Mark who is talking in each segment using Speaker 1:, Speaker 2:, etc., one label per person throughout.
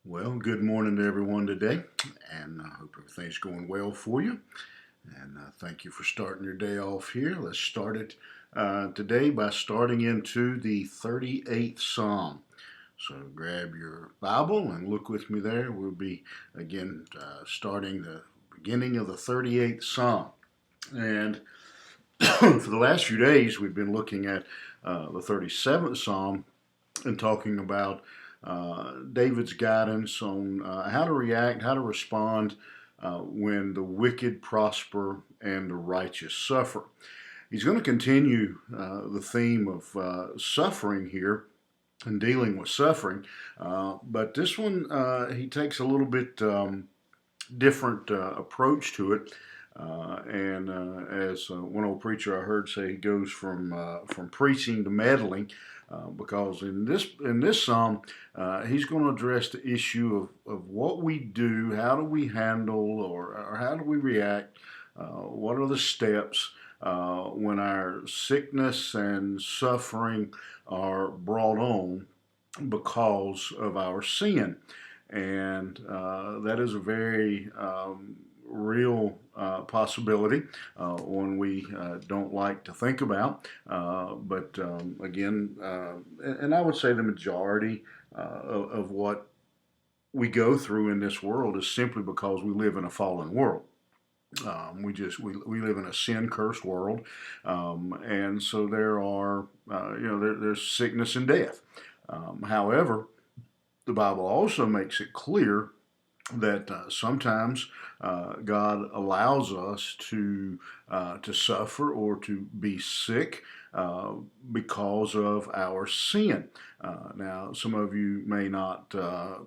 Speaker 1: Well, good morning to everyone today, and I hope everything's going well for you. And thank you for starting your day off here. Let's start it today by starting into the 38th Psalm. So grab your Bible and look with me there. We'll be again starting the beginning of the 38th Psalm. And for the last few days, we've been looking at the 37th Psalm and talking about David's guidance on how to react, how to respond when the wicked prosper and the righteous suffer. He's going to continue the theme of suffering here and dealing with suffering, but this one he takes a little bit different approach to it. As one old preacher I heard say, he goes from preaching to meddling, because in this psalm, he's going to address the issue of what we do, how do we handle, or how do we react, what are the steps when our sickness and suffering are brought on because of our sin. And that is a very real possibility, one we don't like to think about. But again, and I would say the majority of what we go through in this world is simply because we live in a fallen world. We live in a sin cursed world, and so there are there's sickness and death. However, the Bible also makes it clear that sometimes God allows us to suffer or to be sick because of our sin. Now, some of you may not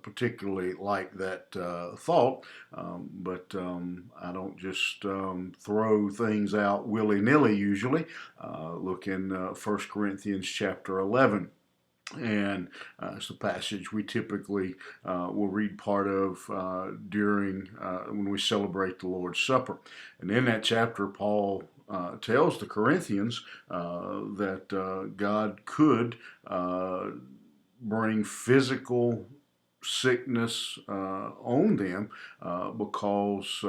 Speaker 1: particularly like that thought, but I don't just throw things out willy nilly. Usually, look in 1 Corinthians chapter 11. And it's a passage we typically will read part of during when we celebrate the Lord's Supper. And in that chapter, Paul tells the Corinthians that God could bring physical sickness on them because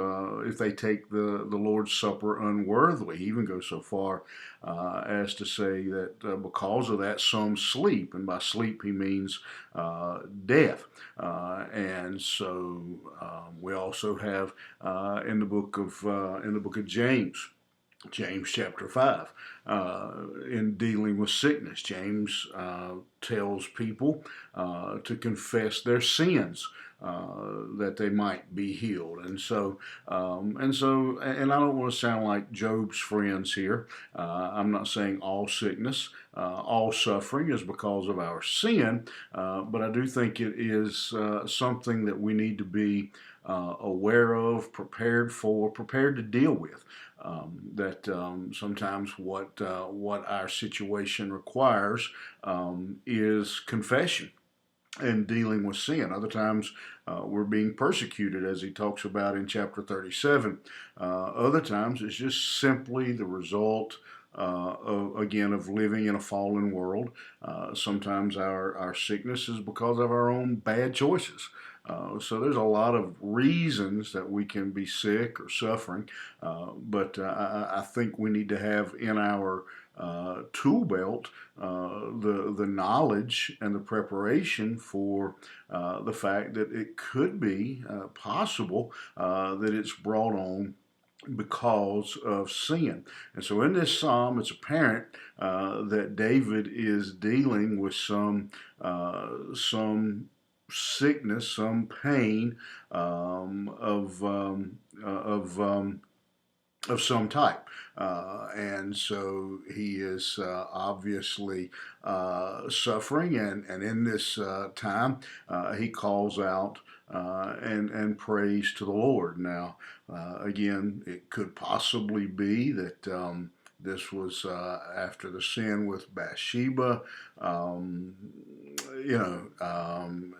Speaker 1: if they take the Lord's Supper unworthily. He even goes so far as to say that because of that, some sleep, and by sleep he means death. And so we also have in the book of James chapter 5, in dealing with sickness. James tells people to confess their sins that they might be healed. And I don't want to sound like Job's friends here. I'm not saying all sickness, all suffering is because of our sin, but I do think it is something that we need to be aware of, prepared for, prepared to deal with. That sometimes what our situation requires is confession and dealing with sin. Other times we're being persecuted, as he talks about in chapter 37. Other times it's just simply the result of living in a fallen world. Sometimes our sickness is because of our own bad choices. So there's a lot of reasons that we can be sick or suffering, but I think we need to have in our tool belt the knowledge and the preparation for the fact that it could be possible that it's brought on because of sin. And so in this psalm, it's apparent that David is dealing with some sickness, some pain of some type. And so he is obviously suffering, and in this time, he calls out and prays to the Lord. Now, again, it could possibly be that this was after the sin with Bathsheba. Um,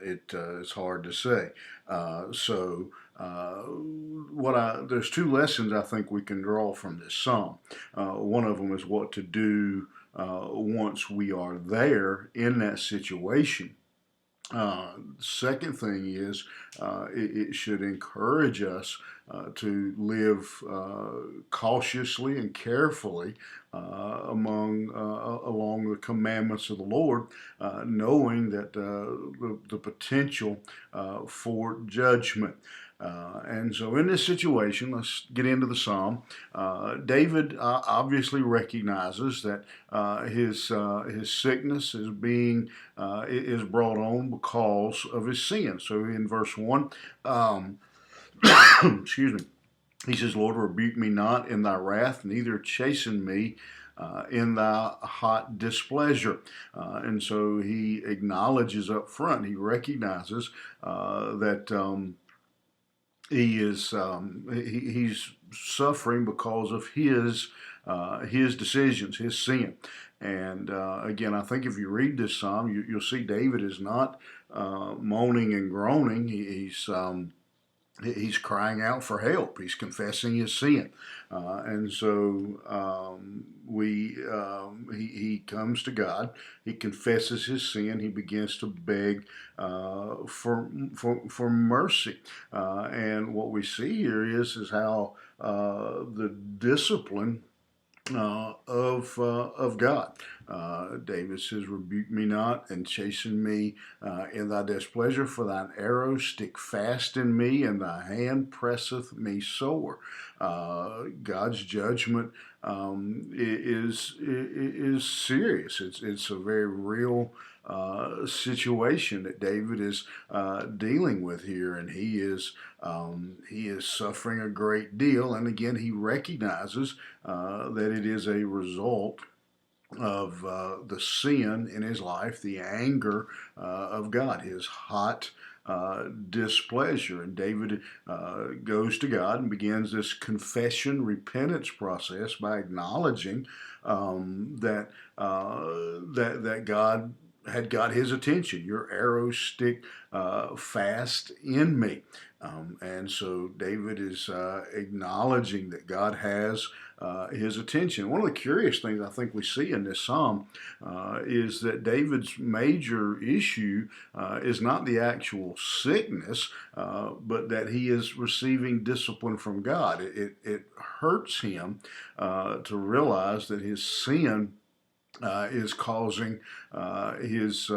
Speaker 1: it's hard to say. So there's two lessons I think we can draw from this psalm. One of them is what to do once we are there in that situation. Second thing is it should encourage us to live cautiously and carefully along the commandments of the Lord, knowing that the potential for judgment. And so, in this situation, let's get into the psalm. David obviously recognizes that his sickness is brought on because of his sin. So, in verse 1, excuse me, he says, "Lord, rebuke me not in thy wrath, neither chasten me in thy hot displeasure." And so he acknowledges up front, he recognizes that he's suffering because of his decisions, his sin. And again, I think if you read this psalm, you'll see David is not moaning and groaning. He's crying out for help. He's confessing his sin, and so he comes to God. He confesses his sin. He begins to beg for mercy. And what we see here is how the discipline of God. David says, "Rebuke me not and chasten me in thy displeasure, for thine arrows stick fast in me, and thy hand presseth me sore." God's judgment is serious. It's a very real situation that David is dealing with here, and he is suffering a great deal. And again, he recognizes that it is a result of the sin in his life, the anger of God, his hot displeasure. And David goes to God and begins this confession, repentance process by acknowledging that God had got his attention. Your arrows stick fast in me. And so David is acknowledging that God has his attention. One of the curious things I think we see in this psalm is that David's major issue is not the actual sickness, but that he is receiving discipline from God. It hurts him to realize that his sin is causing his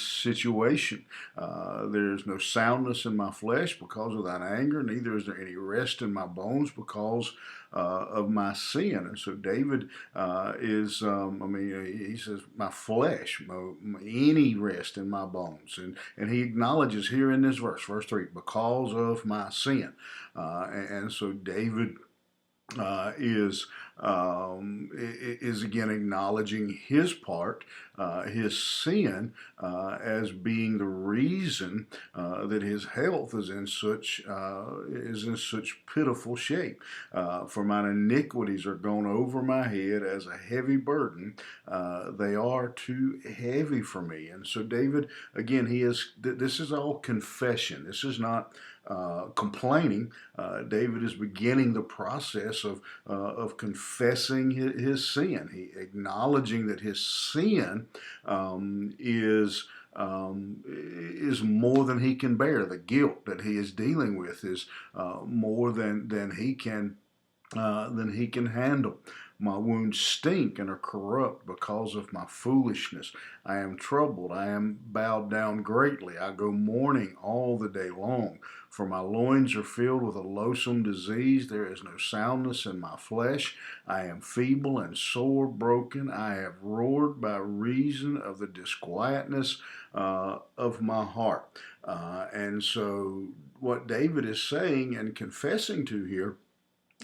Speaker 1: situation. There's no soundness in my flesh because of thine anger, neither is there any rest in my bones because of my sin. And so David he says, my flesh, any rest in my bones. And he acknowledges here in this verse 3, because of my sin. And so David is again acknowledging his part, his sin, as being the reason that his health is in such pitiful shape. For mine iniquities are gone over my head as a heavy burden; they are too heavy for me. And so David, again, this is all confession. This is not complaining. David is beginning the process of confessing his sin. He acknowledging that his sin is more than he can bear. The guilt that he is dealing with is more than he can handle. My wounds stink and are corrupt because of my foolishness. I am troubled. I am bowed down greatly. I go mourning all the day long. For my loins are filled with a loathsome disease. There is no soundness in my flesh. I am feeble and sore broken. I have roared by reason of the disquietness of my heart. And so what David is saying and confessing to here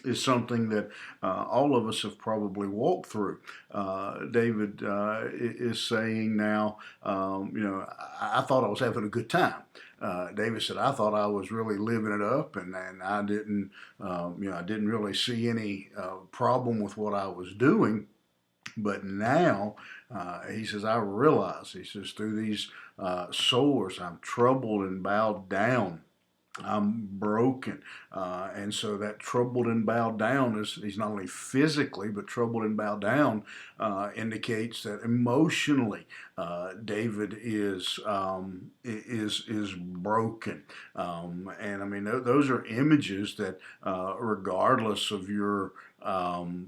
Speaker 1: is something that all of us have probably walked through. David is saying now, I thought I was having a good time. David said, I thought I was really living it up, and I didn't, I didn't really see any problem with what I was doing. But now, he says, I realize, he says, through these sores, I'm troubled and bowed down. I'm broken. And so that troubled and bowed down is he's not only physically, but troubled and bowed down indicates that emotionally David is broken. And I mean, those are images that, regardless of your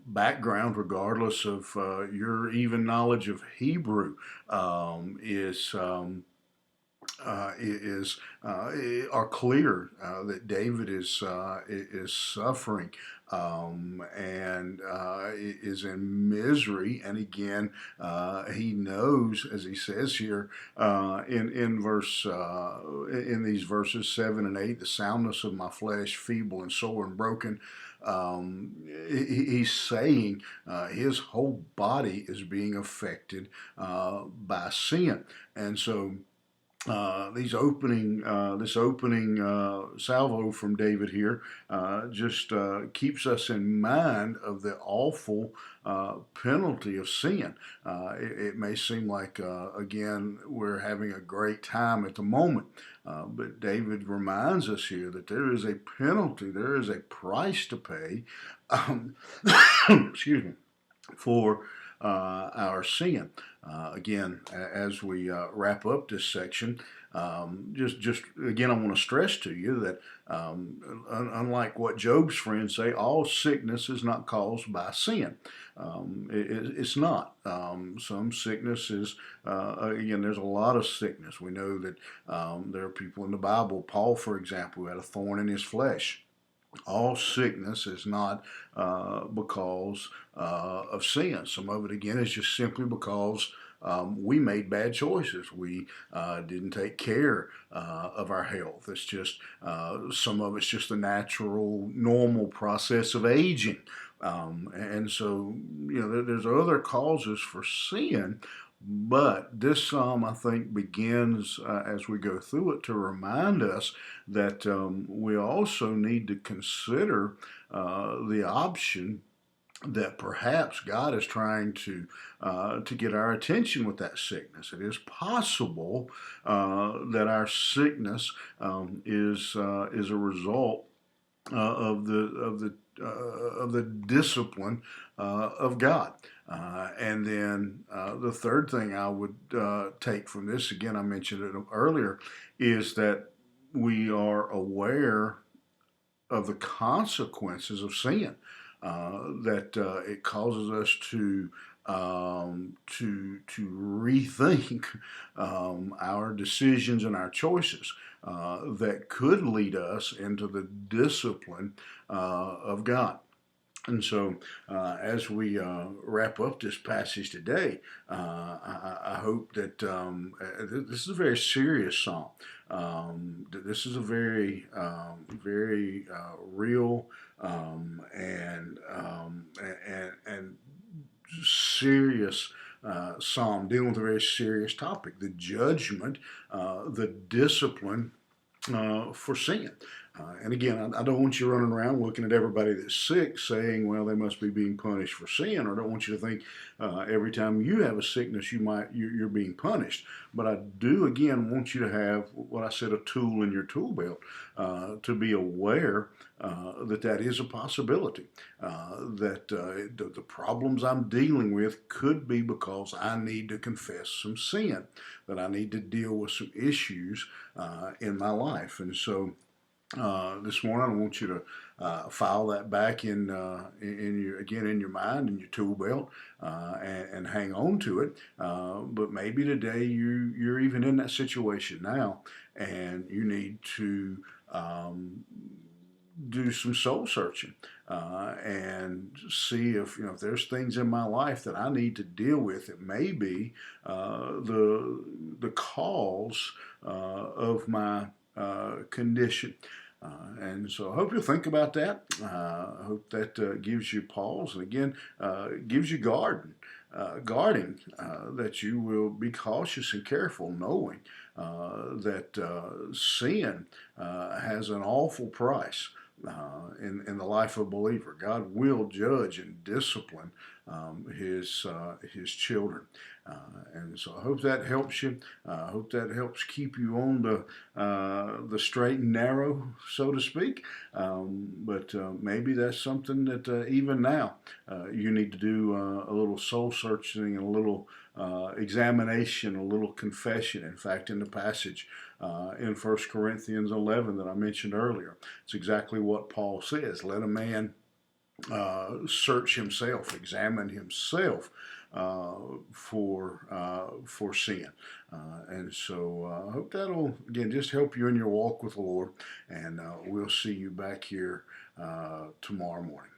Speaker 1: background, regardless of your even knowledge of Hebrew, is. Is are clear that David is suffering and is in misery, and again he knows, as he says here in these verses 7 and 8, the soundness of my flesh, feeble and sore and broken. He's saying his whole body is being affected by sin, and so this opening salvo from David here just keeps us in mind of the awful penalty of sin. It may seem like again we're having a great time at the moment, but David reminds us here that there is a penalty, there is a price to pay. Um, excuse me, for our sin. Again, as we wrap up this section, just again, I want to stress to you that unlike what Job's friends say, all sickness is not caused by sin. It's not. Some sickness is, again, there's a lot of sickness. We know that there are people in the Bible, Paul, for example, who had a thorn in his flesh. All sickness is not because of sin. Some of it, again, is just simply because we made bad choices. We didn't take care of our health. It's just some of it's just the natural, normal process of aging. And so, there's other causes for sin, but this psalm, I think, begins as we go through it to remind us that we also need to consider the option that perhaps God is trying to get our attention with that sickness. It is possible that our sickness is a result of the discipline of God. And then the third thing I would take from this, again, I mentioned it earlier, is that we are aware of the consequences of sin. That it causes us to rethink our decisions and our choices that could lead us into the discipline of God. And so, as we wrap up this passage today, I hope that this is a very serious psalm. This is a very real and serious psalm dealing with a very serious topic: the judgment, the discipline for sin. And again, I don't want you running around looking at everybody that's sick saying, well, they must be being punished for sin, or I don't want you to think every time you have a sickness you're being punished. But I do, again, want you to have what I said, a tool in your tool belt to be aware that is a possibility, that the problems I'm dealing with could be because I need to confess some sin, that I need to deal with some issues in my life. And so this morning, I want you to file that back in your mind, in your tool belt, and hang on to it. But maybe today you're even in that situation now, and you need to do some soul searching and see if there's things in my life that I need to deal with. It may be the cause of my condition. And so I hope you'll think about that. I hope that gives you pause, and again, gives you guarding, that you will be cautious and careful, knowing that sin has an awful price in the life of a believer. God will judge and discipline his children. And so I hope that helps you. I hope that helps keep you on the straight and narrow, so to speak. But maybe that's something that even now you need to do a little soul searching and a little examination, a little confession. In fact, in the passage in 1 Corinthians 11 that I mentioned earlier, it's exactly what Paul says. Let a man search himself, examine himself for sin. And so I hope that'll, again, just help you in your walk with the Lord. And we'll see you back here tomorrow morning.